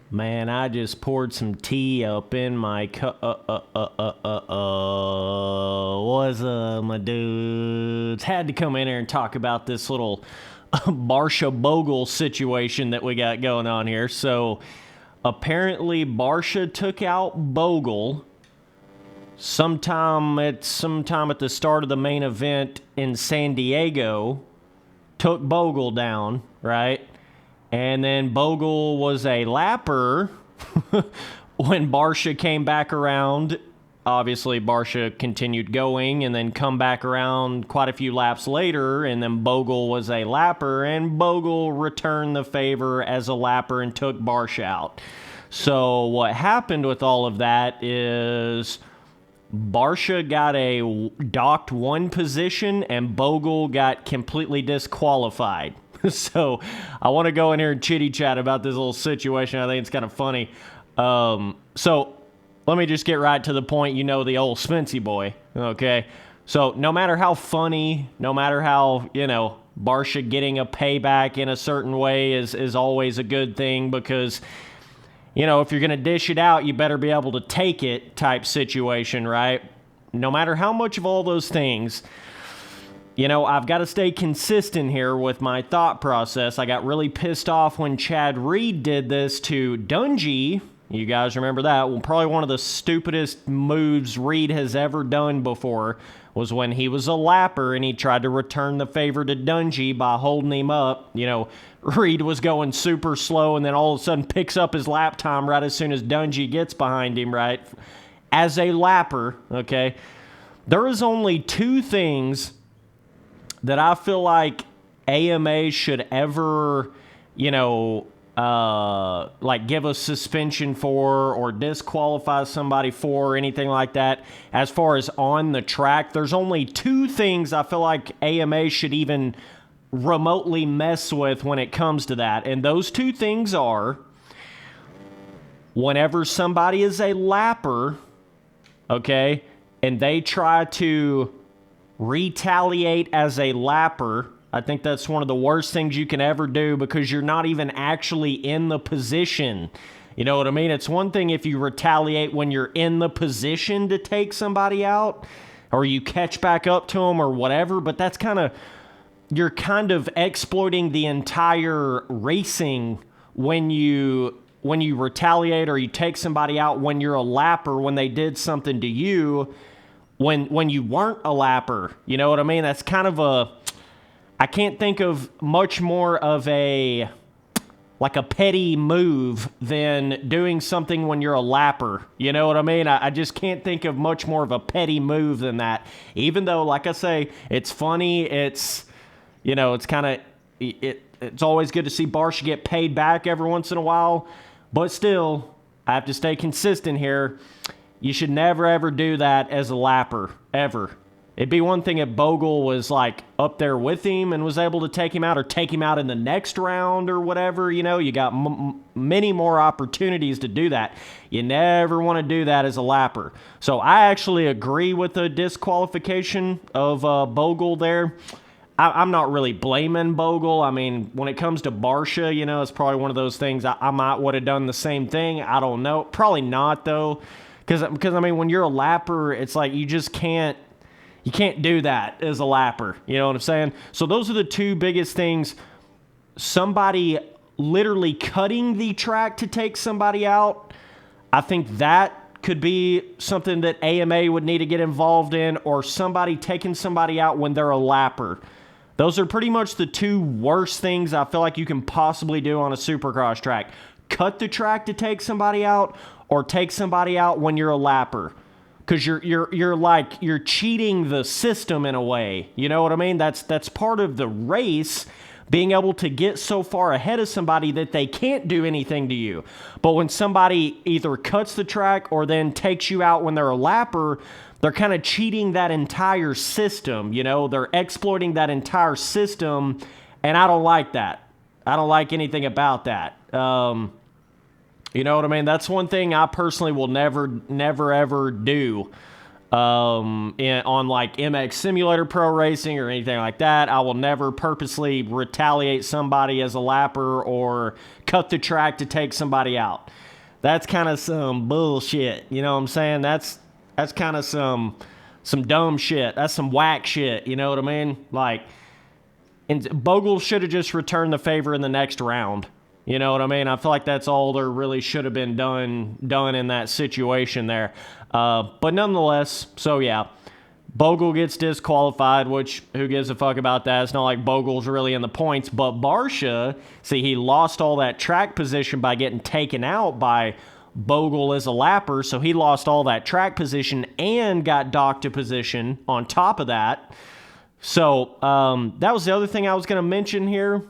Man, I just poured some tea up in my cup. What's up, my dudes? Had to come in here and talk about this little Barcia Bogle situation that we got going on here. So, apparently, Barcia took out Bogle sometime at the start of the main event in San Diego. Took Bogle down, right? And then Bogle was a lapper when Barcia came back around. Obviously, Barcia continued going and then come back around quite a few laps later, and then Bogle was a lapper, and Bogle returned the favor as a lapper and took Barcia out. So what happened with all of that is Barcia got a docked one position, and Bogle got completely disqualified. So I want to go in here and chitty chat about this little situation. I think it's kind of funny. So let me just get right to the point. You know, the old Spency boy. Okay. So no matter how funny, no matter how, Barcia getting a payback in a certain way is always a good thing because, if you're going to dish it out, you better be able to take it type situation, right? No matter how much of all those things, I've got to stay consistent here with my thought process. I got really pissed off when Chad Reed did this to Dungey. You guys remember that? Well, probably one of the stupidest moves Reed has ever done before was when he was a lapper and he tried to return the favor to Dungey by holding him up. Reed was going super slow and then all of a sudden picks up his lap time right as soon as Dungey gets behind him, right? As a lapper, okay? There is only two things that I feel like AMA should ever, give a suspension for or disqualify somebody for or anything like that. As far as on the track, there's only two things I feel like AMA should even remotely mess with when it comes to that. And those two things are whenever somebody is a lapper, okay, and they try to retaliate as a lapper. I think that's one of the worst things you can ever do because you're not even actually in the position. You know what I mean? It's one thing if you retaliate when you're in the position to take somebody out or you catch back up to them or whatever, but that's you're kind of exploiting the entire racing when you retaliate or you take somebody out when you're a lapper when they did something to you when you weren't a lapper. You know what I mean? That's I can't think of much more of a petty move than doing something when you're a lapper. You know what I mean? I just can't think of much more of a petty move than that. Even though, like I say, it's funny, it's it's always good to see Barcia get paid back every once in a while, but still, I have to stay consistent here. You should never, ever do that as a lapper, ever. It'd be one thing if Bogle was, up there with him and was able to take him out or take him out in the next round or whatever. You got many more opportunities to do that. You never want to do that as a lapper. So I actually agree with the disqualification of Bogle there. I'm not really blaming Bogle. I mean, when it comes to Barcia, it's probably one of those things I might would have done the same thing. I don't know. Probably not, though. Because I mean, when you're a lapper, it's like you just can't do that as a lapper. You know what I'm saying? So those are the two biggest things. Somebody literally cutting the track to take somebody out, I think that could be something that AMA would need to get involved in, or somebody taking somebody out when they're a lapper. Those are pretty much the two worst things I feel like you can possibly do on a Supercross track. Cut the track to take somebody out, or take somebody out when you're a lapper. Because you're cheating the system in a way. You know what I mean? That's part of the race, being able to get so far ahead of somebody that they can't do anything to you. But when somebody either cuts the track or then takes you out when they're a lapper, they're kind of cheating that entire system. They're exploiting that entire system, and I don't like that. I don't like anything about that. You know what I mean? That's one thing I personally will never, ever do. on like MX Simulator Pro Racing or anything like that. I will never purposely retaliate somebody as a lapper or cut the track to take somebody out. That's kind of some bullshit. You know what I'm saying? That's kind of some dumb shit. That's some whack shit. You know what I mean? Like, and Bogle should have just returned the favor in the next round. You know what I mean? I feel like that's all there really should have been done in that situation there. But nonetheless, so yeah, Bogle gets disqualified, which who gives a fuck about that? It's not like Bogle's really in the points. But Barcia, see, he lost all that track position by getting taken out by Bogle as a lapper, so he lost all that track position and got docked a position on top of that. So that was the other thing I was going to mention here.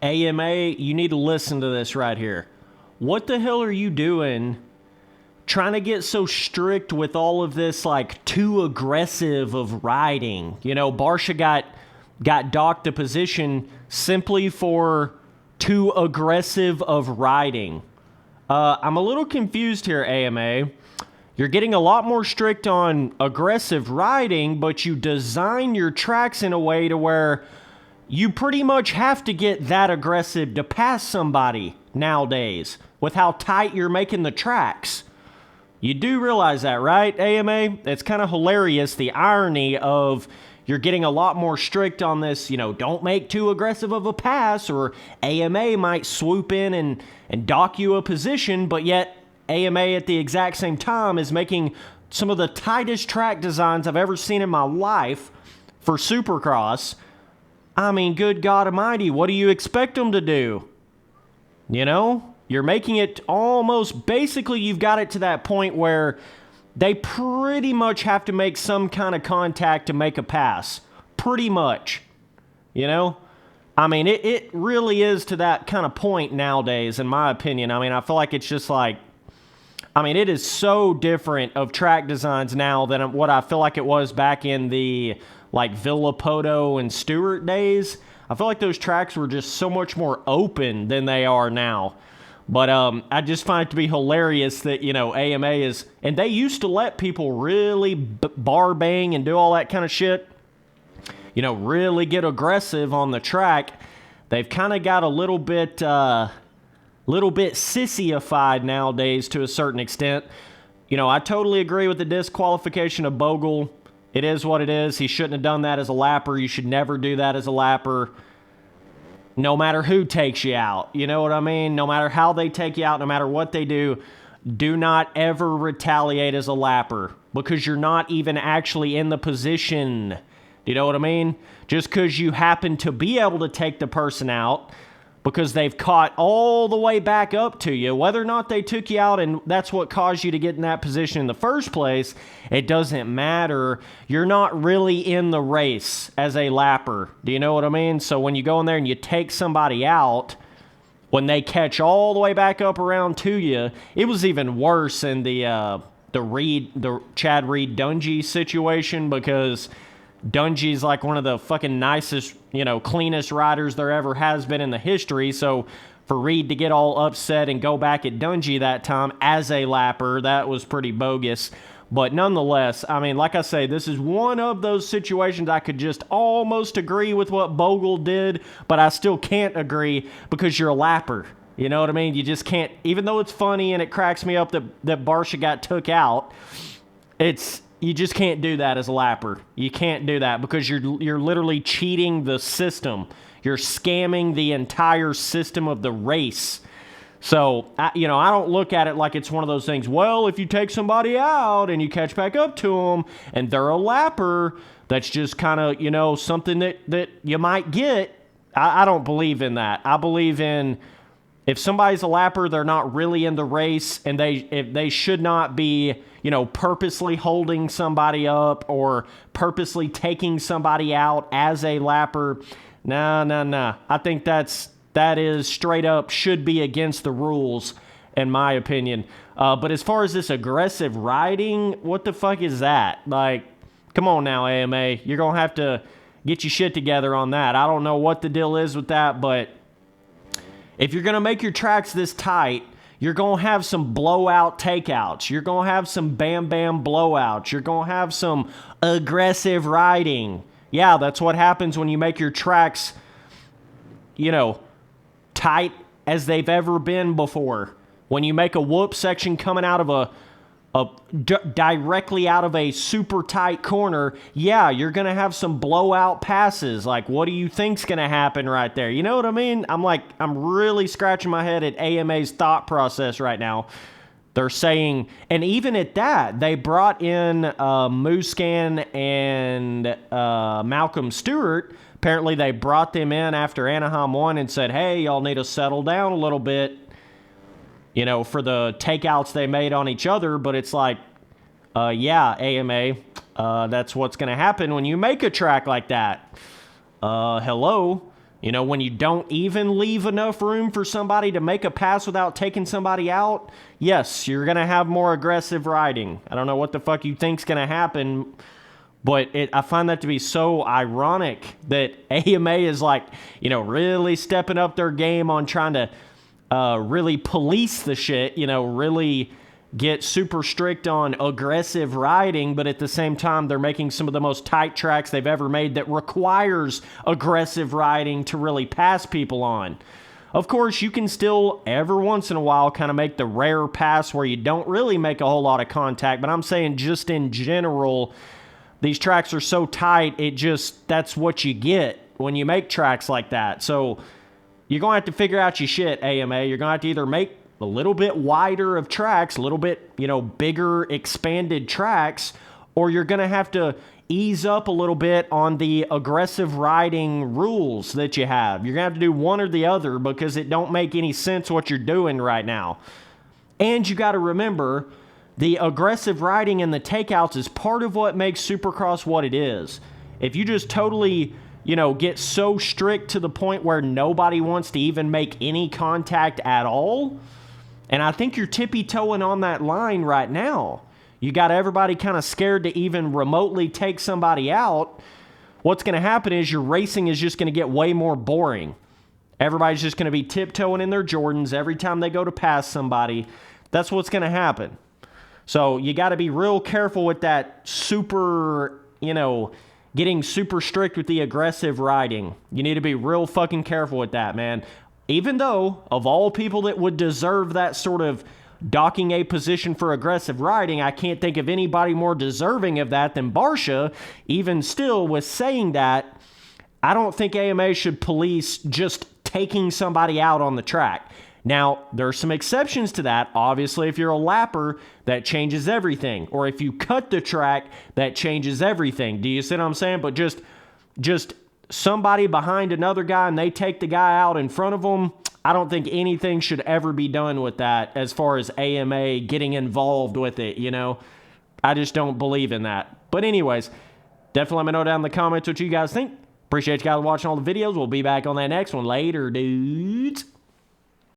AMA, you need to listen to this right here. What the hell are you doing trying to get so strict with all of this, like, too aggressive of riding? You know, Barcia got docked a position simply for too aggressive of riding. I'm a little confused here, AMA. You're getting a lot more strict on aggressive riding, but you design your tracks in a way to where you pretty much have to get that aggressive to pass somebody nowadays with how tight you're making the tracks. You do realize that, right, AMA? It's kind of hilarious, the irony of you're getting a lot more strict on this, you know, don't make too aggressive of a pass, or AMA might swoop in and dock you a position, but yet AMA at the exact same time is making some of the tightest track designs I've ever seen in my life for Supercross. I mean, good God Almighty, what do you expect them to do? You know, you're making it almost, basically you've got it to that point where they pretty much have to make some kind of contact to make a pass. Pretty much, you know? I mean, it really is to that kind of point nowadays, in my opinion. I mean, I feel like it's just like, I mean, it is so different of track designs now than what I feel like it was back in the, like, Villapoto and Stewart days. I feel like those tracks were just so much more open than they are now. But I just find it to be hilarious that, you know, AMA is, and they used to let people really bar bang and do all that kind of shit, you know, really get aggressive on the track. They've kind of got a little bit sissyified nowadays to a certain extent. You know, I totally agree with the disqualification of Bogle. It is what it is. He shouldn't have done that as a lapper. You should never do that as a lapper. No matter who takes you out. You know what I mean? No matter how they take you out, no matter what they do, do not ever retaliate as a lapper, because you're not even actually in the position. Do you know what I mean? Just because you happen to be able to take the person out because they've caught all the way back up to you, whether or not they took you out and that's what caused you to get in that position in the first place, it doesn't matter. You're not really in the race as a lapper. Do you know what I mean? So when you go in there and you take somebody out, when they catch all the way back up around to you, it was even worse in the Chad Reed Dungey situation, because Dungey's like one of the fucking nicest, you know, cleanest riders there ever has been in the history. So for Reed to get all upset and go back at Dungey that time as a lapper, that was pretty bogus. But nonetheless, I mean, like I say, this is one of those situations I could just almost agree with what Bogle did, but I still can't agree because you're a lapper. You know what I mean? You just can't, even though it's funny and it cracks me up that Barcia got took out, you just can't do that as a lapper. You can't do that because you're literally cheating the system. You're scamming the entire system of the race. So, I don't look at it like it's one of those things, well, if you take somebody out and you catch back up to them and they're a lapper, that's just kind of, you know, something that you might get. I don't believe in that. I believe in, if somebody's a lapper, they're not really in the race, and they should not be, you know, purposely holding somebody up or purposely taking somebody out as a lapper. Nah. I think that is straight up should be against the rules, in my opinion. But as far as this aggressive riding, what the fuck is that? Like, come on now, AMA. You're going to have to get your shit together on that. I don't know what the deal is with that, but if you're going to make your tracks this tight, you're going to have some blowout takeouts. You're going to have some bam-bam blowouts. You're going to have some aggressive riding. Yeah, that's what happens when you make your tracks, you know, tight as they've ever been before. When you make a whoop section coming out of directly out of a super tight corner, yeah, you're going to have some blowout passes. Like, what do you think's going to happen right there? You know what I mean? I'm really scratching my head at AMA's thought process right now. They're saying, and even at that, they brought in Muscan and Malcolm Stewart. Apparently, they brought them in after Anaheim won and said, hey, y'all need to settle down a little bit, you know, for the takeouts they made on each other. But it's like, yeah, AMA, that's what's going to happen when you make a track like that. Hello? You know, when you don't even leave enough room for somebody to make a pass without taking somebody out, yes, you're going to have more aggressive riding. I don't know what the fuck you think's going to happen, but I find that to be so ironic that AMA is like, you know, really stepping up their game on trying to really police the shit, you know, really get super strict on aggressive riding, but at the same time, they're making some of the most tight tracks they've ever made that requires aggressive riding to really pass people on. Of course, you can still, every once in a while, kind of make the rare pass where you don't really make a whole lot of contact, but I'm saying just in general, these tracks are so tight, that's what you get when you make tracks like that. So you're going to have to figure out your shit, AMA. You're going to have to either make a little bit wider of tracks, a little bit, you know, bigger, expanded tracks, or you're going to have to ease up a little bit on the aggressive riding rules that you have. You're going to have to do one or the other because it don't make any sense what you're doing right now. And you got to remember, the aggressive riding and the takeouts is part of what makes Supercross what it is. If you just totally, you know, get so strict to the point where nobody wants to even make any contact at all, and I think you're tippy-toeing on that line right now. You got everybody kind of scared to even remotely take somebody out. What's going to happen is your racing is just going to get way more boring. Everybody's just going to be tiptoeing in their Jordans every time they go to pass somebody. That's what's going to happen. So you got to be real careful with that super, you know, getting super strict with the aggressive riding. You need to be real fucking careful with that, man. Even though, of all people that would deserve that sort of docking a position for aggressive riding, I can't think of anybody more deserving of that than Barcia. Even still, with saying that, I don't think AMA should police just taking somebody out on the track. Now, there are some exceptions to that. Obviously, if you're a lapper, that changes everything. Or if you cut the track, that changes everything. Do you see what I'm saying? But just somebody behind another guy and they take the guy out in front of them, I don't think anything should ever be done with that as far as AMA getting involved with it, you know? I just don't believe in that. But anyways, definitely let me know down in the comments what you guys think. Appreciate you guys watching all the videos. We'll be back on that next one later, dudes.